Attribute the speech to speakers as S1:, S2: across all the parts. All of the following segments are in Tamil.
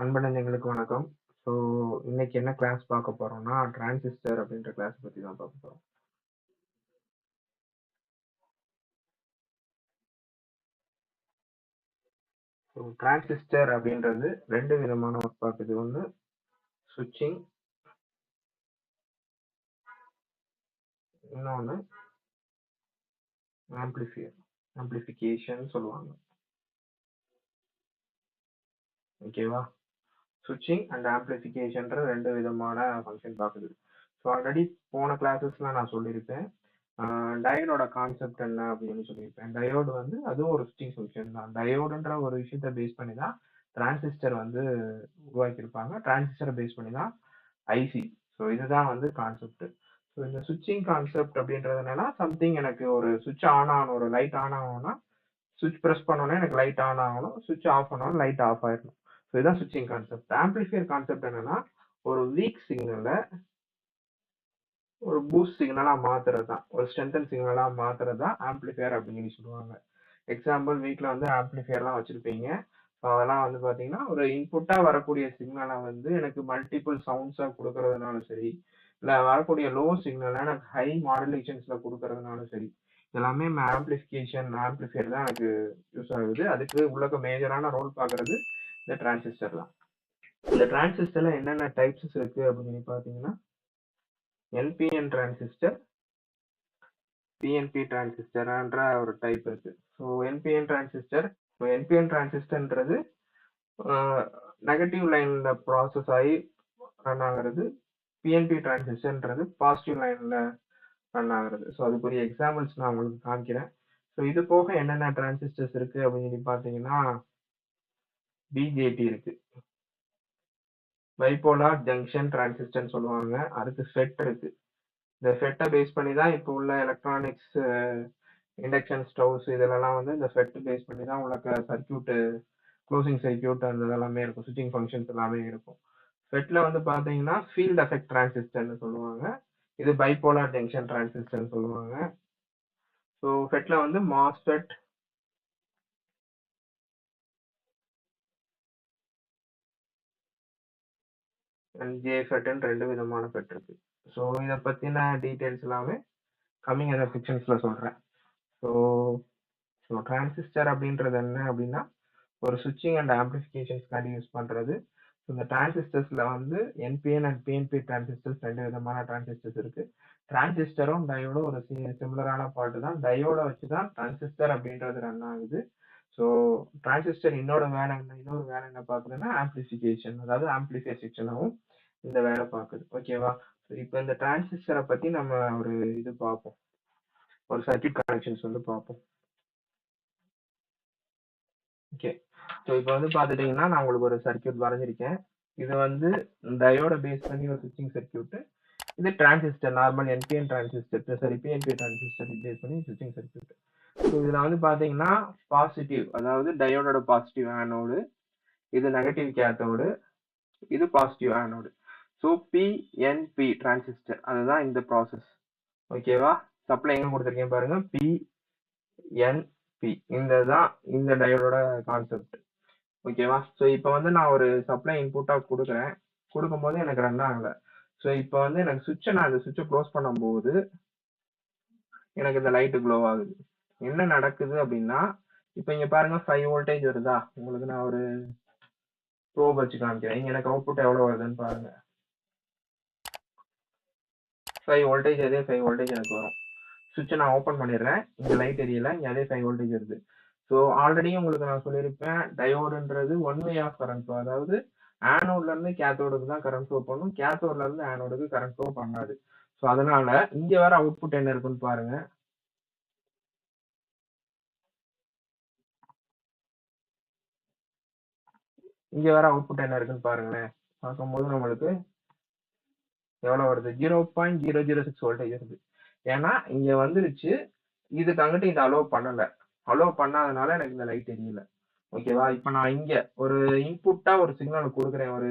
S1: அன்பனஞ்சங்களுக்கு வணக்கம். ஸோ இன்னைக்கு என்ன கிளாஸ் பார்க்க போறோம்னா, டிரான்சிஸ்டர் அப்படின்ற கிளாஸ் பத்தி தான் பார்க்க போறோம். ஸோ டிரான்சிஸ்டர் அப்படின்றது ரெண்டு விதமான ஒர்க் பார்க்குது. ஒன்று சுவிட்சிங், இன்னொன்று ஆம்பிளிஃபிகேஷன் சொல்லுவாங்க. ஓகேவா? சுவிட்சிங் அண்ட் ஆம்பிளிஃபிகேஷன்ற ரெண்டு விதமான ஃபங்க்ஷன் பார்க்குது. ஸோ ஆல்ரெடி போன கிளாஸஸ்லாம் நான் சொல்லியிருப்பேன். டயோடோட கான்செப்ட் என்ன அப்படின்னு சொல்லியிருப்பேன். டயோடு வந்து அதுவும் ஒரு சுவிட்சிங் ஃபங்க்ஷன் தான். டயோடுன்ற ஒரு விஷயத்த பேஸ் பண்ணி தான் டிரான்சிஸ்டர் வந்து உருவாக்கியிருப்பாங்க. டிரான்சிஸ்டரை பேஸ் பண்ணி தான் ஐசி. ஸோ இதுதான் வந்து கான்செப்ட். ஸோ இந்த சுவிட்சிங் கான்செப்ட் அப்படின்றதுனால சம்திங் எனக்கு ஒரு சுவிட்ச் ஆன் ஆகணும், ஒரு லைட் ஆன் ஆகணும்னா சுவிட்ச் ப்ரெஸ் பண்ணோன்னே எனக்கு லைட் ஆன் ஆகணும், சுவிட்ச் ஆஃப் பண்ணோன்னா லைட் ஆஃப் ஆயிடணும். ஸோ இதுதான் சுவிட்சிங் கான்செப்ட். ஆம்பிளிஃபையர் கான்செப்ட் என்னன்னா, ஒரு வீக் சிக்னலை ஒரு பூஸ்ட் சிக்னலா மாத்துறது தான், ஒரு ஸ்ட்ரென்தன் சிக்னலா மாத்துறது தான் ஆம்பிளிஃபையர் அப்படின்னு சொல்லுவாங்க. எக்ஸாம்பிள் வீட்டில் வந்து ஆம்பிளிஃபையர்லாம் வச்சிருப்பீங்க. ஸோ அதெல்லாம் வந்து பார்த்தீங்கன்னா ஒரு இன்புட்டா வரக்கூடிய சிக்னலை வந்து எனக்கு மல்டிபிள் சவுண்ட்ஸா கொடுக்கறதுனாலும் சரி, இல்லை வரக்கூடிய லோ சிக்னலை எனக்கு ஹை மாடுலேஷன்ஸ்ல கொடுக்கறதுனாலும் சரி, எல்லாமே ஆம்பிளிஃபையர் தான் எனக்கு யூஸ் ஆகுது. அதுக்கு உள்ள மேஜரான ரோல் பார்க்கறது இந்த டிரான்சிஸ்டர் தான். இந்த டிரான்சிஸ்டர்ல என்னென்ன டைப்ஸ் இருக்கு அப்படின்னு பார்த்தீங்கன்னா, என்பிஎன் டிரான்சிஸ்டர், பிஎன்பி டிரான்சிஸ்டர்ன்ற ஒரு டைப் இருக்கு. ஸோ என்பிஎன் டிரான்சிஸ்டர்ன்றது நெகட்டிவ் லைன்ல ப்ராசஸ் ஆகி ரன் ஆகிறது. பிஎன்பி டிரான்சிஸ்டர்ன்றது பாசிட்டிவ் லைன்ல ரன் ஆகிறது. ஸோ அதுக்குரிய எக்ஸாம்பிள்ஸ் நான் உங்களுக்கு காமிக்கிறேன். ஸோ இது போக என்னென்ன டிரான்சிஸ்டர்ஸ் இருக்கு அப்படின்னு சொல்லி பார்த்தீங்கன்னா, பிஜேடி இருக்கு, பைபோலார் ஜங்ஷன் டிரான்சிஸ்டர்னு சொல்லுவாங்க. அடுத்து ஃபெட் இருக்கு. இந்த ஃபெட்டை பேஸ் பண்ணி தான் இப்போ உள்ள எலக்ட்ரானிக்ஸ், இண்டக்ஷன் ஸ்டவ்ஸ் இதெல்லாம் வந்து இந்த ஃபெட் பேஸ் பண்ணி தான் உள்ள சர்க்கியூட்டு, க்ளோசிங் சர்க்கியூட் அந்த இதெல்லாமே இருக்கும், சுவிட்சிங் ஃபங்க்ஷன்ஸ் எல்லாமே இருக்கும். ஃபெட்ல வந்து பார்த்தீங்கன்னா ஃபீல்ட் எஃபெக்ட் டிரான்சிஸ்டர்னு சொல்லுவாங்க. இது பைபோலார் ஜங்ஷன் டிரான்சிஸ்டர்னு சொல்லுவாங்க. ஸோ ஃபெட்ல வந்து மாஸ்ஃபெட், அண்ட் ஜேஃபெட்னு ரெண்டு விதமான ஃபெட் இருக்கு. ஸோ இதை பற்றின டீட்டெயில்ஸ் எல்லாமே கம்மிங் அந்த செக்ஷன்ஸ்ல சொல்கிறேன். ஸோ டிரான்சிஸ்டர் அப்படின்றது என்ன அப்படின்னா, ஒரு சுவிட்சிங் அண்ட் ஆம்பிளிஃபிகேஷன்ஸ்க்காண்டி யூஸ் பண்ணுறது. இந்த டிரான்சிஸ்டர்ஸ்ல வந்து என்பிஎன் அண்ட் பிஎன்பி டிரான்சிஸ்டர்ஸ் ரெண்டு விதமான டிரான்சிஸ்டர்ஸ் இருக்கு. டிரான்சிஸ்டரும் டயோடும் ஒரு சிமிலரான பார்ட் தான். டயோட வச்சு தான் டிரான்சிஸ்டர் அப்படின்றது ரன் ஆகுது. ஸோ டிரான்சிஸ்டர் இன்னொரு வேலை என்ன பார்க்குதுன்னா ஆம்பிளிஃபிகேஷன், அதாவது ஆம்பிளிஃபையர் செக்ஷனாகவும் இந்த வேலை பார்க்குது. ஓகேவா? இப்போ இந்த டிரான்சிஸ்டரை பற்றி நம்ம ஒரு இது பார்ப்போம், ஒரு சர்க்யூட் கனெக்ஷன்ஸ் வந்து பார்ப்போம். ஓகே, ஸோ இப்போ வந்து பார்த்துட்டிங்கன்னா நான் உங்களுக்கு ஒரு சர்க்யூட் வரைஞ்சிருக்கேன். இது வந்து டயோட பேஸ் பண்ணி ஒரு சுவிட்சிங் சர்க்யூட். இது டிரான்சிஸ்டர், நார்மல் என்பிஎன் டிரான்சிஸ்டர், சரி பிஎன்பி டிரான்சிஸ்டர் பேஸ் பண்ணி சுவிட்சிங் சர்க்யூட். ஸோ இதில் வந்து பார்த்தீங்கன்னா பாசிட்டிவ், அதாவது டயோடோட பாசிட்டிவ் ஆனோடு, இது நெகட்டிவ் கேத்தோடு, இது positive anode. So PNB transistor அதுதான் இந்த ப்ராசஸ். ஓகேவா? சப்ளை எங்க கொடுத்துருக்கேன் பாருங்க, பிஎன்பி, இந்த டயோடோட கான்செப்ட். ஓகேவா? ஸோ இப்போ வந்து நான் ஒரு சப்ளை இன்புட்டாக கொடுக்கும்போது எனக்கு ரன் ஆகலை. ஸோ இப்போ வந்து எனக்கு நான் இந்த சுவிட்சை க்ளோஸ் பண்ணும்போது எனக்கு இந்த லைட்டு க்ளோ ஆகுது. என்ன நடக்குது அப்படின்னா, இப்போ இங்கே பாருங்க 5 வோல்டேஜ் வருதா? உங்களுக்கு நான் ஒரு ப்ரோப் வச்சு காமிக்கிறேன். இங்கே எனக்கு அவுட்புட் எவ்வளோ வருதுன்னு பாருங்க. 5 வோல்டேஜ், அதே 5 வோல்டேஜ் எனக்கு வரும். சுவிட்சை நான் ஓப்பன் பண்ணிடுறேன், இங்கே லைட் எரியல, இங்கே அதே 5 வோல்டேஜ் வருது. ஸோ ஆல்ரெடி உங்களுக்கு நான் சொல்லியிருப்பேன், டயோடுன்றது one way of current flow, அதாவது ஆனோட்ல இருந்து கேத்தோடுக்கு தான் கரண்ட் ஃப்ளோ பண்ணும், கேத்தோட்ல இருந்து ஆனோடுக்கு கரண்ட் ஃப்ளோ பண்ணாது. ஸோ அதனால இங்க வர அவுட்புட் என்ன இருக்குன்னு பாருங்க. இங்க வர அவுட்புட் என்ன இருக்குன்னு பாருங்களேன். பார்க்கும்போது நம்மளுக்கு எவ்வளவு வருது? 0.006 வோல்டேஜ் வருது. ஏன்னா இங்க வந்துருச்சு, இதுக்கு அங்கிட்டு இதை அலோவ் பண்ணல. அலோவ் பண்ணாதனால எனக்கு இந்த லைட் தெரியல. ஓகேவா? இப்போ நான் இங்க ஒரு இன்புட்டா ஒரு சிக்னல் கொடுக்குறேன், ஒரு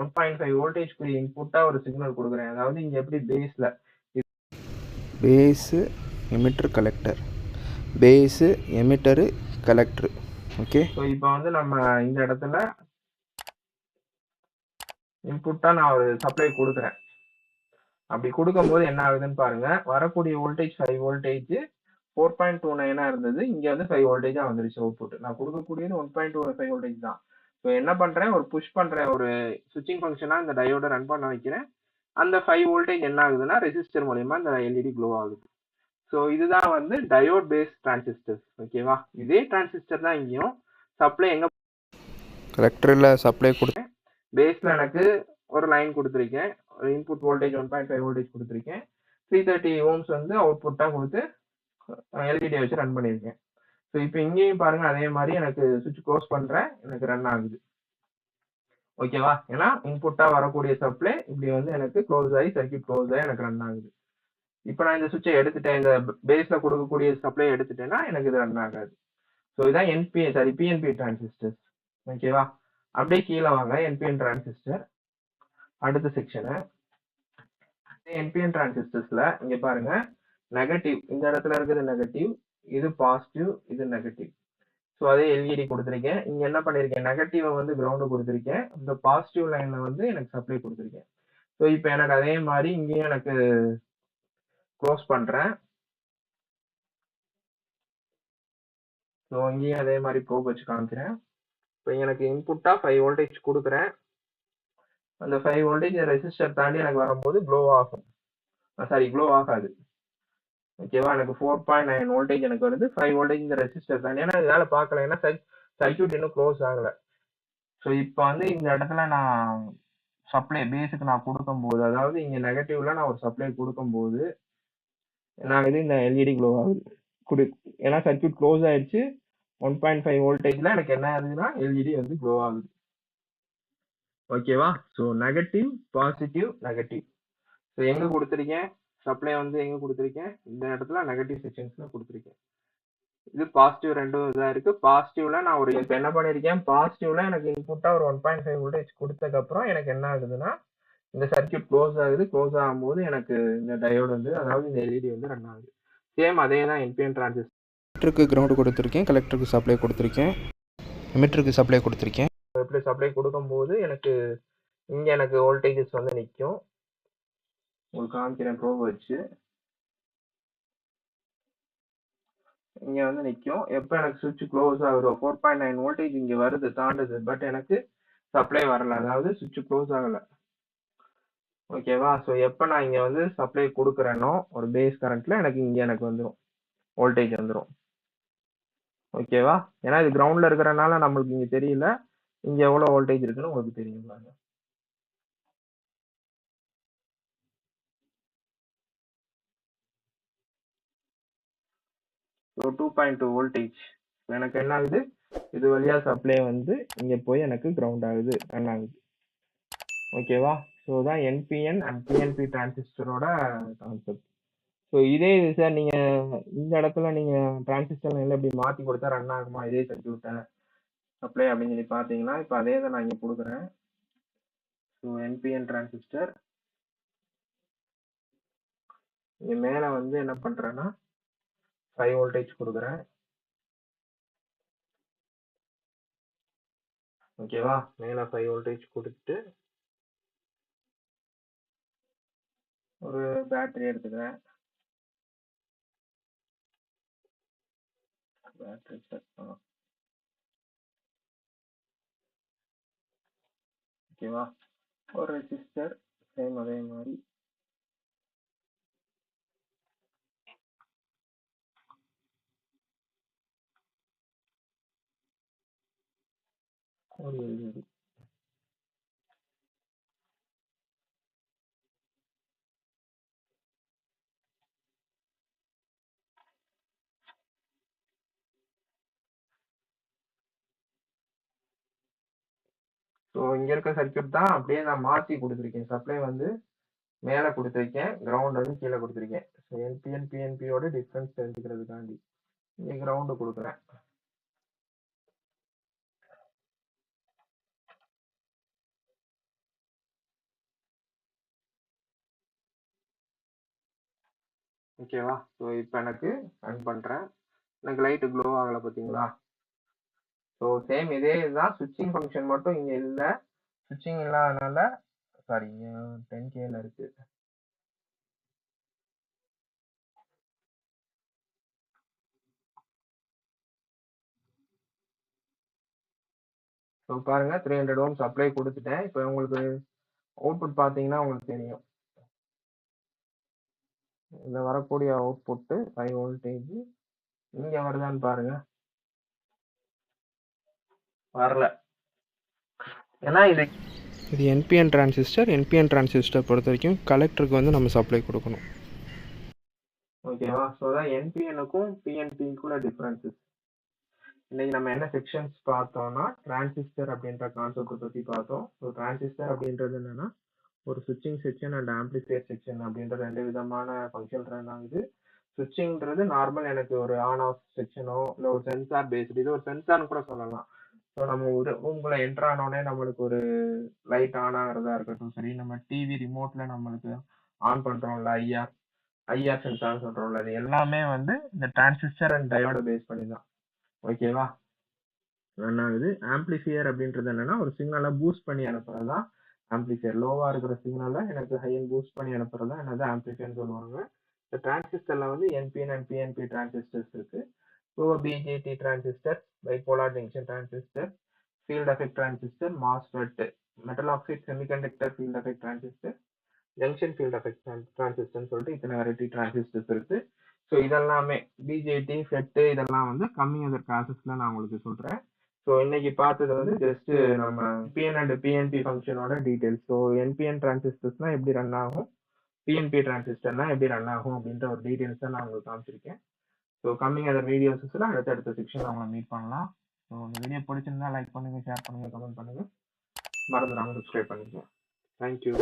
S1: 1.5 வோல்டேஜ்க்கு இன்புட்டா ஒரு சிக்னல் கொடுக்குறேன். அதாவது இங்க எப்படி
S2: base emitter collector, base emitter collector. Okay,
S1: so இப்போ வந்து நம்ம இந்த இடத்துல இன்புட்டா நான் ஒரு சப்ளை கொடுக்குறேன். அப்படி கொடுக்கும்போது என்ன ஆகுதுன்னு பாருங்க, வரக்கூடிய வோல்டேஜ் 5 வோல்டேஜ் 4.29 இருந்தது, இங்க வந்து 5 வோல்டேஜா வந்துருச்சு அவுட்புட். நான் கொடுக்கக்கூடியது 1.25 வோல்டேஜ் தான். ஸோ என்ன பண்றேன், ஒரு புஷ் பண்றேன், ஒரு சுவிட்சிங் ஃபங்க்ஷனா இந்த டயோட ரன் பண்ண வைக்கிறேன். அந்த 5 வோல்டேஜ் என்ன ஆகுதுன்னா ரெசிஸ்டர் மூலமா இந்த எல்இடி க்ளோ ஆகுது. ஸோ இதுதான் வந்து டயோட் பேஸ் டிரான்சிஸ்டர். ஓகேவா, இதே டிரான்சிஸ்டர் தான் இங்கேயும் சப்ளை எங்க
S2: கலெக்டரில் சப்ளை
S1: பேஸ்ல எனக்கு ஒரு லைன் கொடுத்துருக்கேன், ஒரு இன்புட் வோல்டேஜ் 1.5 வோல்டேஜ் கொடுத்துருக்கேன், 330 ஓம்ஸ் வந்து அவுட்புட்டா கொடுத்து எல்இடி வச்சு ரன் பண்ணியிருக்கேன். ஸோ இப்போ இங்கேயும் பாருங்க அதே மாதிரி எனக்கு சுவிட்ச் க்ளோஸ் பண்றேன், எனக்கு ரன் ஆகுது. ஓகேவா, ஏன்னா இன்புட்டா வரக்கூடிய சப்ளை இப்படி வந்து எனக்கு க்ளோஸ் ஆகி சர்க்யூட் க்ளோஸ் ஆகி எனக்கு ரன் ஆகுது. இப்போ நான் இந்த சுவிட்சை எடுத்துட்டேன், இந்த பேஸ்ல கொடுக்கக்கூடிய சப்ளை எடுத்துட்டேன்னா எனக்கு இது ரன் ஆகாது. ஸோ இதான் பிஎன்பி டிரான்சிஸ்டர். ஓகேவா, அப்படியே கீழே வாங்க, என்பிஎன் டிரான்சிஸ்டர் அடுத்த செக்ஷனு. என்பிஎன் டிரான்சிஸ்டர்ஸ்ல இங்க பாருங்க, நெகட்டிவ் இந்த இடத்துல இருக்குது நெகட்டிவ், இது பாசிட்டிவ், இது நெகட்டிவ். ஸோ அதே எல்இடி கொடுத்துருக்கேன். இங்க என்ன பண்ணிருக்கேன், நெகட்டிவ் வந்து கிரவுண்டு கொடுத்துருக்கேன், இந்த பாசிட்டிவ் லைன்ல வந்து எனக்கு சப்ளை கொடுத்துருக்கேன். ஸோ இப்போ எனக்கு அதே மாதிரி இங்கேயும் எனக்கு க்ளோஸ் பண்றேன். ஸோ இங்கேயும் அதே மாதிரி ப்ரோப் வச்சு காமிக்கிறேன். இப்போ எனக்கு இன்புட்டா 5 வோல்டேஜ் கொடுக்குறேன், அந்த 5 வோல்டேஜ் ரெசிஸ்டர் தாண்டி எனக்கு வரும்போது க்ளோ ஆகும், சாரி க்ளோ ஆகாது. ஓகேவா, எனக்கு 4.9 வோல்டேஜ் எனக்கு வருது, 5 வோல்டேஜ் இந்த ரெசிஸ்டர் தாண்டி, ஏன்னா இதனால பார்க்கல, ஏன்னா சர்க்யூட் இன்னும் க்ளோஸ் ஆகல. ஸோ இப்போ வந்து இந்த இடத்துல நான் சப்ளை பேஸுக்கு நான் கொடுக்கும்போது, அதாவது இங்க நெகட்டிவ்ல நான் ஒரு சப்ளை கொடுக்கும்போது என்ன ஆகுது, இந்த எல்இடி க்ளோ ஆகுது. ஏன்னா சர்க்யூட் க்ளோஸ் ஆயிடுச்சு, 1.5 வோல்டேஜ்ல எனக்கு என்ன ஆகுதுன்னா எல்இடி வந்து க்ளோ ஆகுது. ஓகேவா, so negative positive negative. So எங்க கொடுத்துருக்கேன் சப்ளை வந்து, எங்க கொடுத்துருக்கேன் இந்த இடத்துல நெகட்டிவ் செக்ஷன்ஸ்ல கொடுத்துருக்கேன். இது பாசிட்டிவ் ரெண்டும் இதா இருக்கு. பாசிட்டிவ்ல நான் ஒரு இப்போ என்ன பண்ணிருக்கேன், பாசிட்டிவ்ல எனக்கு இன்புட்டா ஒரு 1.5 வோல்டேஜ் கொடுத்ததுக்கு அப்புறம் எனக்கு என்ன ஆகுதுன்னா இந்த சர்க்யூட் க்ளோஸ் ஆகுது. க்ளோஸ் ஆகும்போது எனக்கு இந்த டயோடு வந்து, அதாவது இந்த எல்இடி வந்து ரன் ஆகுது. சேம் அதே தான் என்பிஎன் டிரான்சிஸ்டர்.
S2: எமிட்டருக்கு கிரவுண்டு கொடுத்துருக்கேன், கலெக்டருக்கு சப்ளை கொடுத்துருக்கேன், எமிட்டருக்கு சப்ளை கொடுத்துருக்கேன்.
S1: எப்படி சப்ளை கொடுக்கும்போது எனக்கு இங்க எனக்கு வோல்டேஜஸ் வந்து நிற்கும். உங்களுக்கு காமிக்கிறேன் ப்ரோப் வச்சு, இங்க வந்து நிற்கும். எப்போ எனக்கு சுவிட்ச் க்ளோஸ் ஆகுதோ 4.9 வோல்டேஜ் இங்க வருது, தாண்டுது, பட் எனக்கு சப்ளை வரல, அதாவது சுவிட்ச் க்ளோஸ் ஆகல. ஓகேவா, ஸோ எப்போ நான் இங்க வந்து சப்ளை கொடுக்குறேனோ ஒரு பேஸ் கரண்ட்ல எனக்கு இங்க எனக்கு வந்துடும், வோல்டேஜ் வந்துடும். ஓகேவா, ஏன்னா இது கிரவுண்ட்ல இருக்கிறனால நம்மளுக்கு இங்க தெரியல, இங்க எவ்வளவு வோல்டேஜ் இருக்குன்னு உங்களுக்கு தெரியும் பாருங்க. ஸோ 2.2 வோல்டேஜ் எனக்கு என்ன ஆகுது, இது வழியா சப்ளை வந்து இங்க போய் எனக்கு கிரவுண்ட் ஆகுது, ரன் ஆகுது. ஓகேவா, ஸோ தான் என்பிஎன் அண்ட் பிஎன்பி டிரான்சிஸ்டரோட கான்செப்ட். ஸோ இதே இது சார், நீங்க இந்த இடத்துல நீங்க டிரான்சிஸ்டர் லைன்ல இப்படி மாத்தி கொடுத்தா ரன் ஆகுமா இதே சர்க்யூட்டை சப்ளை அப்படின்னு சொல்லி பார்த்தீங்கன்னா, இப்போ அதே தான் நான் இங்கே கொடுக்குறேன். ஸோ என்பிஎன் டிரான்சிஸ்டர் இங்கே மேலே வந்து என்ன பண்றேன்னா 5 வோல்டேஜ் கொடுக்குறேன். ஓகேவா, மேலே 5 வோல்டேஜ் கொடுத்துட்டு ஒரு பேட்டரி எடுத்துக்கிறேன். பேட்டரி செட் பண்ணலாம். ஓகேவா, ஒரு ரெசிஸ்டர் சேம் அதே மாதிரி ஒரு எல்இடி. ஸோ இங்க இருக்க சர்க்யூட் தான் அப்படியே நான் மாத்தி கொடுத்துருக்கேன். சப்ளை வந்து மேலே கொடுத்துருக்கேன், கிரவுண்ட் வந்து கீழே கொடுத்துருக்கேன். ஸோ என்பிஎன் பிஎன்பியோட டிஃப்ரென்ஸ் தெரிஞ்சுக்கிறதுக்காண்டி இங்கே கிரவுண்டு கொடுக்குறேன். ஓகேவா, ஸோ இப்போ எனக்கு ரன் பண்ணுறேன், எனக்கு லைட்டு க்ளோ ஆகலை பார்த்தீங்களா. ஸோ சேம் இதே இதுதான், சுவிட்சிங் ஃபங்க்ஷன் மட்டும் இங்கே இல்லை, சுவிட்சிங் இல்லாதனால சாரி 10Kல இருக்கு. ஸோ பாருங்க 300 ஓம் சப்ளை கொடுத்துட்டேன். இப்போ உங்களுக்கு அவுட்புட் பார்த்தீங்கன்னா உங்களுக்கு தெரியும். இதில் வரக்கூடிய அவுட்புட்டு 5 வோல்டேஜ் இங்கே வருதான்னு பாருங்க. வரல. ஏன்னா இது
S2: என்பிஎன் டிரான்சிஸ்டர் பொறுத்த வரைக்கும் கலெக்டருக்கு வந்து நம்ம சப்ளை கொடுக்கணும்.
S1: ஓகேவா? ஸோ தான் என்பிஎனுக்கும் பிஎன்பிக்குள்ள டிஃப்ரென்சஸ். இன்னைக்கு நம்ம என்ன செக்ஷன்ஸ் பார்த்தோம்னா டிரான்சிஸ்டர் அப்படின்ற கான்செப்டை பற்றி பார்த்தோம். ஸோ டிரான்சிஸ்டர் அப்படின்றது என்னன்னா ஒரு சுவிட்சிங் செக்ஷன் அண்ட் ஆம்பிளிஃபையர் செக்ஷன் அப்படின்ற 2 விதமான ஃபங்க்ஷன் ரன் ஆகுது. சுவிட்சிங்கிறது நார்மல் எனக்கு ஒரு ஆன் ஆஃப் செக்ஷனோ இல்லை ஒரு சென்சார் பேஸ்டு, இது ஒரு சென்சார்னு கூட சொல்லலாம். ஸோ நம்ம ஒரு ரூம்குள்ள என்ட்ரு ஆனோடனே நம்மளுக்கு ஒரு லைட் ஆன் ஆகிறதா இருக்கட்டும் சரி, நம்ம டிவி ரிமோட்ல நம்மளுக்கு ஆன் பண்றோம்ல ஐஆர் சென்சார் சொல்றோம்ல, அது எல்லாமே வந்து இந்த டிரான்சிஸ்டர் அண்ட் டயோட பேஸ் பண்ணி தான். ஓகேவா? ரன் ஆகுது. ஆம்பிளிஃபையர் அப்படின்றது என்னன்னா ஒரு சிக்னலை பூஸ்ட் பண்ணி அனுப்புறது தான் ஆம்பிளிஃபையர். லோவா இருக்கிற சிக்னலை எனக்கு ஹையன் பூஸ்ட் பண்ணி அனுப்புறது தான் என்னது ஆம்பிளிஃபையர்னு சொல்லுவாங்க. இந்த டிரான்சிஸ்டர்ல வந்து என்பிஎன் அண்ட் பிஎன்பி டிரான்சிஸ்டர்ஸ் இருக்கு. So BJT transistor, bipolar junction transistor, field effect transistor, MOSFET, metal oxide semiconductor field effect transistor, junction field effect டிரான்சிஸ்டர்னு சொல்லிட்டு இத்தனை வெரைட்டி டிரான்சிஸ்டர்ஸ் இருக்கு. ஸோ இதெல்லாமே பிஜேடி ஃபெட்டு இதெல்லாம் வந்து கம்மிங் அதர் கிளாஸஸ்ல நான் உங்களுக்கு சொல்றேன். ஸோ இன்னைக்கு பார்த்தது வந்து ஜஸ்ட் நம்ம பிஎன் அண்ட் பிஎன்பி ஃபங்க்ஷனோட டீடைல்ஸ். ஸோ என்பிஎன் டிரான்சிஸ்டர்ஸ்னா எப்படி ரன் ஆகும், பிஎன்பி டிரான்சிஸ்டர்னா எப்படி ரன் ஆகும் அப்படின்ற ஒரு டீடைல்ஸ் தான் நான் உங்களுக்கு காமிச்சிருக்கேன். ஸோ கம்மிங் அதர் வீடியோஸில் அடுத்த செக்ஷன் அவங்களை மீட் பண்ணலாம். ஸோ இந்த வீடியோ பிடிச்சிருந்தா லைக் பண்ணுங்க, ஷேர் பண்ணுங்க, கமெண்ட் பண்ணுங்க, மறந்துடாம சப்ஸ்கிரைப் பண்ணிக்கோங்க. தேங்க்யூ.